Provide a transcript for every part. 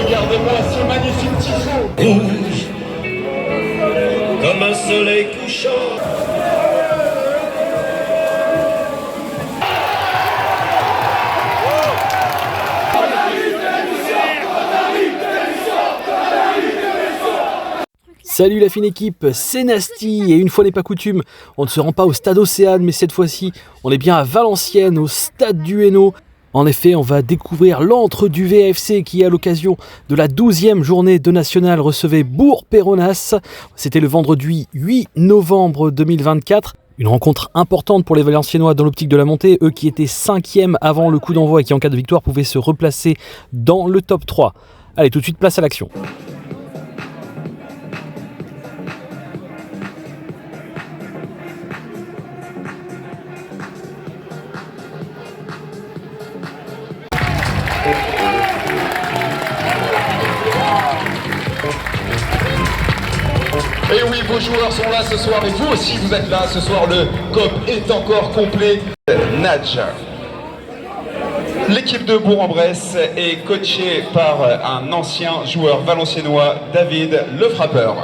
Regardez-moi ce magnifique tifo. Rouge, comme un soleil couchant. Salut la fine équipe, c'est Nasty et une fois n'est pas coutume, on ne se rend pas au stade Océane mais cette fois-ci on est bien à Valenciennes au stade du Hainaut. En effet on va découvrir l'antre du VAFC qui à l'occasion de la 12e journée de National recevait Bourg-Péronnas. C'était le vendredi 8 novembre 2024. Une rencontre importante pour les Valenciennois dans l'optique de la montée, eux qui étaient 5e avant le coup d'envoi et qui en cas de victoire pouvaient se replacer dans le top 3. Allez tout de suite place à l'action. Et oui, vos joueurs sont là ce soir et vous aussi vous êtes là ce soir. Le COP est encore complet. Nadj. L'équipe de Bourg-en-Bresse est coachée par un ancien joueur valenciennois, David Le Frappeur.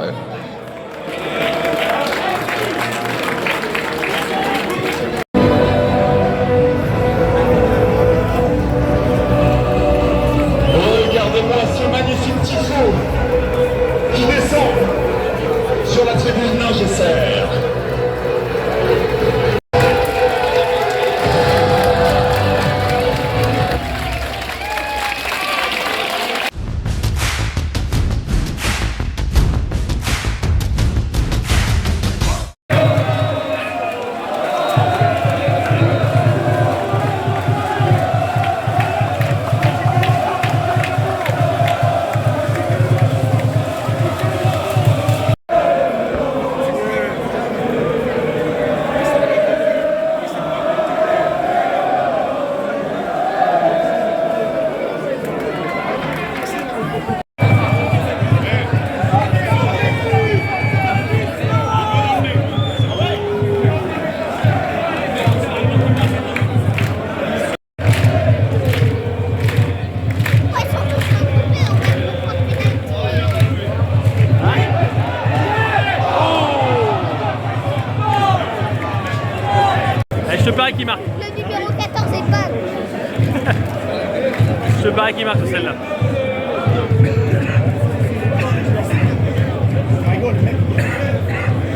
Regardez-moi ce magnifique tifo qui descend sur la tribune Lingesser. Je te parie qu'il marque. Le numéro 14 est pas. Je te parie qu'il marque celle-là.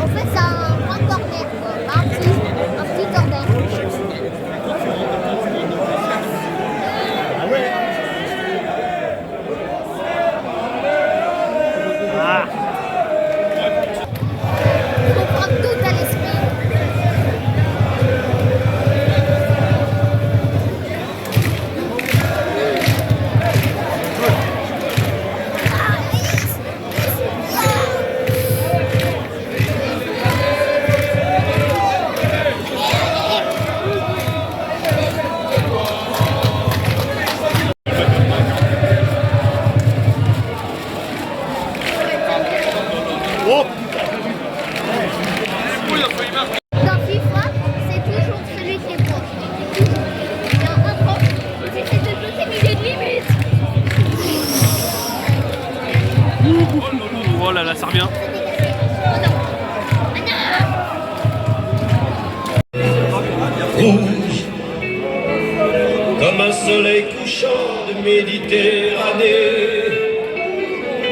En fait, c'est un grand corner, quoi. Un petit corner. Ah. Il faut prendre tout à l'esprit. Dans FIFA, c'est toujours celui qui est proche. Toujours. Il y a un proche, j'essaie de bloquer, mais il est de limite. Oh là là, ça revient. Rouge, comme un soleil couchant de Méditerranée.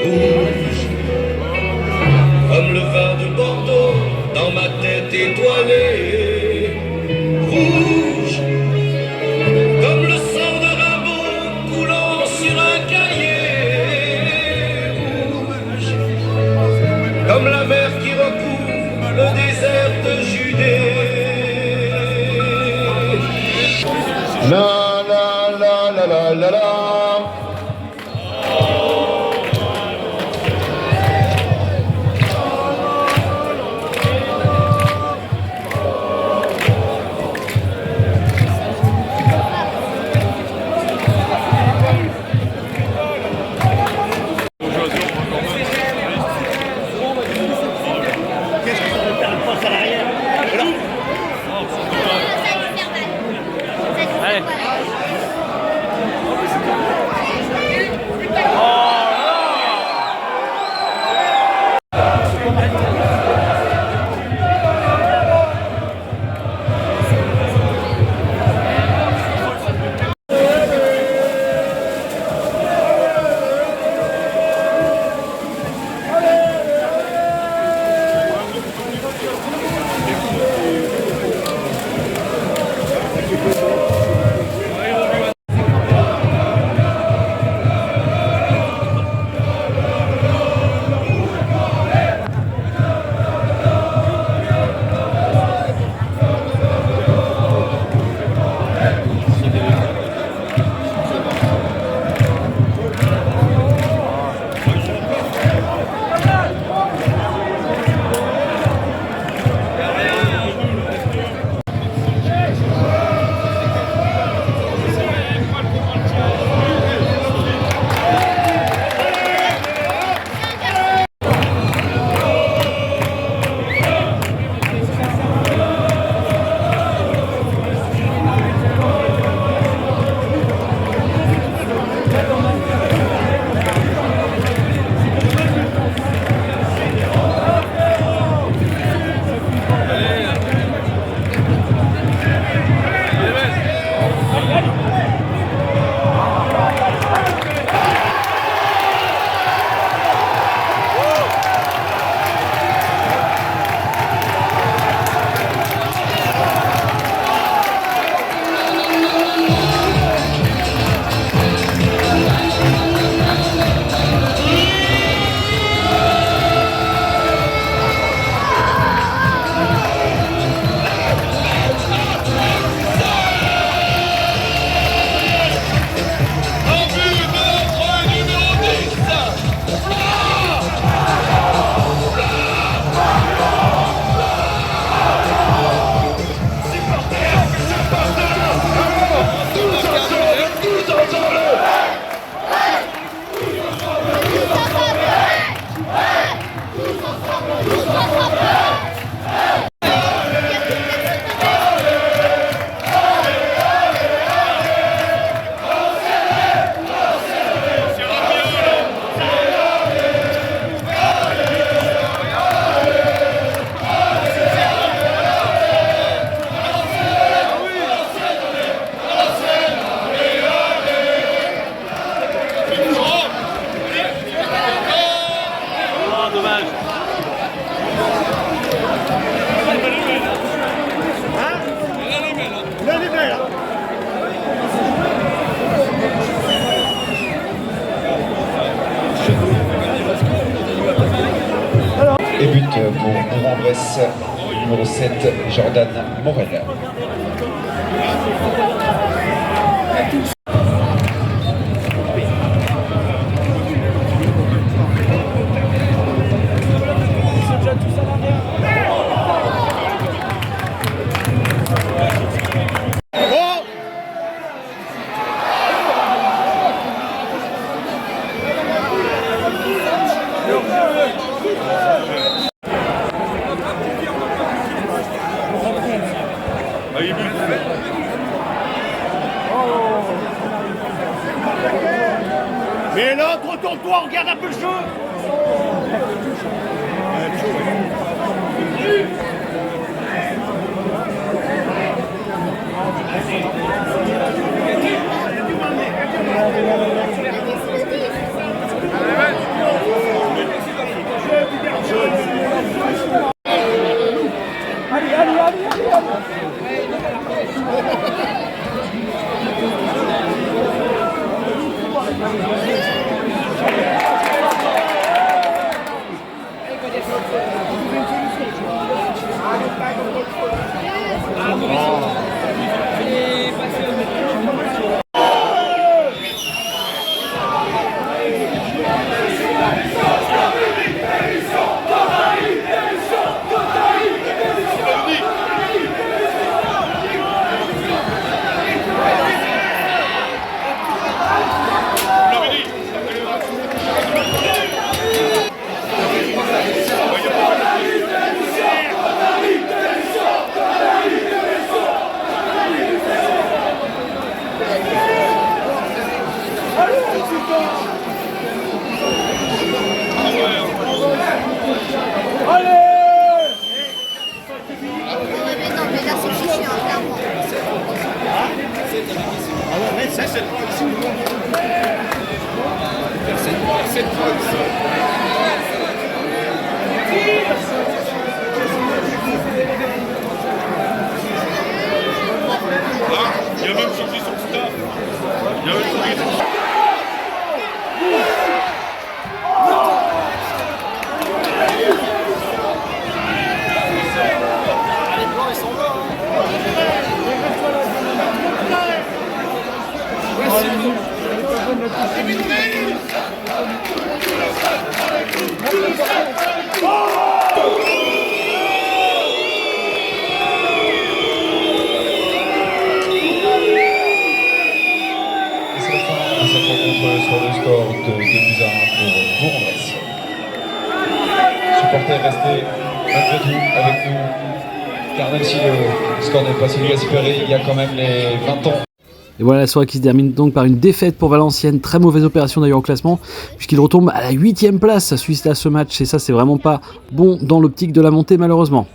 Rouge, comme le vin de Bordeaux dans ma tête étoilée. Rouge, comme le sang de Rimbaud coulant sur un cahier. Rouge, comme la mer qui recouvre le désert de Judée. La la la la la la la. Qu'est-ce que ça veut faire une passe à l'arrière? laisse numéro 7, Jordan Morel. Mais là, retourne-toi, regarde un peu le jeu. Il y a même sorti son staff. Il y a même sorti son staff. Cette rencontre sur le score de 2-1 pour Bourg-en-Bresse. Supporters, restez malgré tout avec nous, car même si le score n'est pas celui espéré, il y a quand même les 20 ans. Et voilà la soirée qui se termine donc par une défaite pour Valenciennes, très mauvaise opération d'ailleurs au classement, puisqu'il retombe à la 8ème place suite à ce match, et ça c'est vraiment pas bon dans l'optique de la montée malheureusement.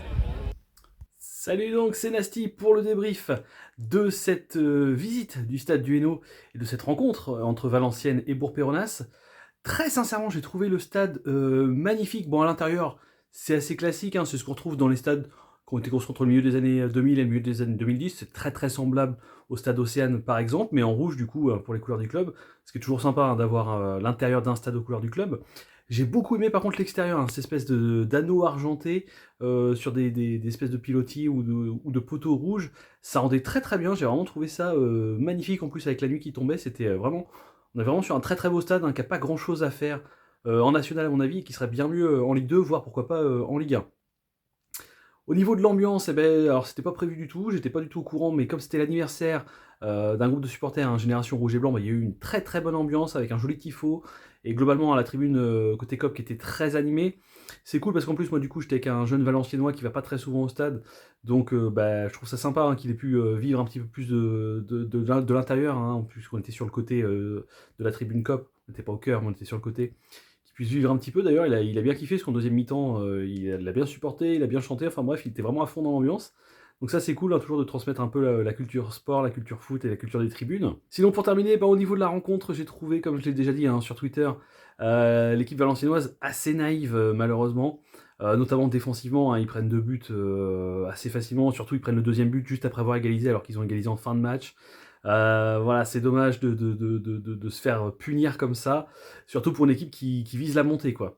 Salut donc, c'est Nasty pour le débrief de cette visite du stade du Hainaut et de cette rencontre entre Valenciennes et Bourg-Péronnas. Très sincèrement, j'ai trouvé le stade magnifique. Bon, à l'intérieur, c'est assez classique, hein, c'est ce qu'on retrouve dans les stades qui ont été construits entre le milieu des années 2000 et le milieu des années 2010. C'est très très semblable au stade Océane par exemple, mais en rouge du coup pour les couleurs du club. Ce qui est toujours sympa, hein, d'avoir l'intérieur d'un stade aux couleurs du club. J'ai beaucoup aimé par contre l'extérieur, hein, cette espèce d'anneau argenté sur des espèces de pilotis ou de poteaux rouges. Ça rendait très très bien, j'ai vraiment trouvé ça magnifique. En plus avec la nuit qui tombait, c'était vraiment... On est vraiment sur un très très beau stade, hein, qui n'a pas grand chose à faire en national à mon avis, et qui serait bien mieux en Ligue 2, voire pourquoi pas en Ligue 1. Au niveau de l'ambiance, eh ben, alors c'était pas prévu du tout, j'étais pas du tout au courant, mais comme c'était l'anniversaire d'un groupe de supporters, hein, Génération Rouge et Blanc, bah, il y a eu une très très bonne ambiance avec un joli tifo, et globalement à la tribune côté COP qui était très animée. C'est cool parce qu'en plus moi du coup j'étais avec un jeune Valenciennois qui va pas très souvent au stade, donc bah, je trouve ça sympa, hein, qu'il ait pu vivre un petit peu plus de l'intérieur, hein, en plus qu'on était sur le côté de la tribune COP, on n'était pas au cœur mais on était sur le côté. Puisse vivre un petit peu. D'ailleurs, il a bien kiffé, parce qu'en deuxième mi-temps, il l'a bien supporté, il a bien chanté, enfin bref, il était vraiment à fond dans l'ambiance. Donc ça c'est cool, hein, toujours de transmettre un peu la culture sport, la culture foot et la culture des tribunes. Sinon pour terminer, bah, au niveau de la rencontre, j'ai trouvé, comme je l'ai déjà dit, hein, sur Twitter, l'équipe valenciennoise assez naïve malheureusement. Notamment défensivement, hein, ils prennent 2 buts assez facilement, surtout ils prennent le deuxième but juste après avoir égalisé alors qu'ils ont égalisé en fin de match. Voilà, c'est dommage de se faire punir comme ça, surtout pour une équipe qui vise la montée, quoi.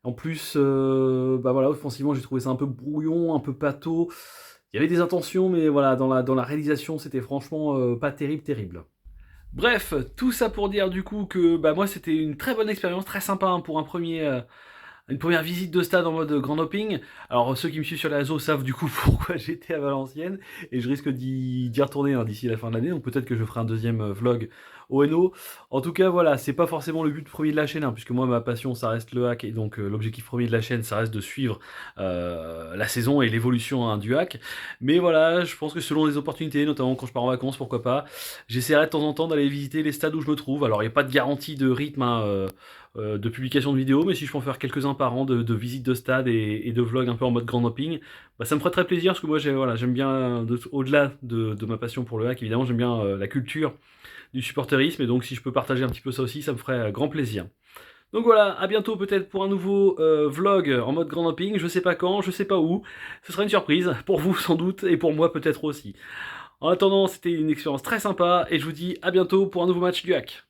En plus, bah voilà, offensivement, j'ai trouvé ça un peu brouillon, un peu pâteau. Il y avait des intentions, mais voilà, dans la réalisation, c'était franchement pas terrible. Bref, tout ça pour dire du coup que bah moi c'était une très bonne expérience, très sympa hein, pour une première visite de stade en mode grand hopping. Alors ceux qui me suivent sur la réseau savent du coup pourquoi j'étais à Valenciennes et je risque d'y retourner hein, d'ici la fin de l'année, donc peut-être que je ferai un deuxième vlog au NO. En tout cas voilà, c'est pas forcément le but premier de la chaîne, hein, puisque moi ma passion ça reste le hack et donc l'objectif premier de la chaîne ça reste de suivre la saison et l'évolution hein, du hack. Mais voilà, je pense que selon les opportunités, notamment quand je pars en vacances, pourquoi pas, j'essaierai de temps en temps d'aller visiter les stades où je me trouve. Alors il n'y a pas de garantie de rythme hein, de publication de vidéos, mais si je peux en faire quelques-uns par an de visites de stade et de vlogs un peu en mode grand hopping, bah ça me ferait très plaisir parce que moi j'aime bien, au-delà de ma passion pour le hack, évidemment j'aime bien la culture du supporterisme et donc si je peux partager un petit peu ça aussi, ça me ferait grand plaisir. Donc voilà, à bientôt peut-être pour un nouveau vlog en mode grand hopping, je sais pas quand, je sais pas où, ce sera une surprise, pour vous sans doute et pour moi peut-être aussi. En attendant, c'était une expérience très sympa et je vous dis à bientôt pour un nouveau match du hack.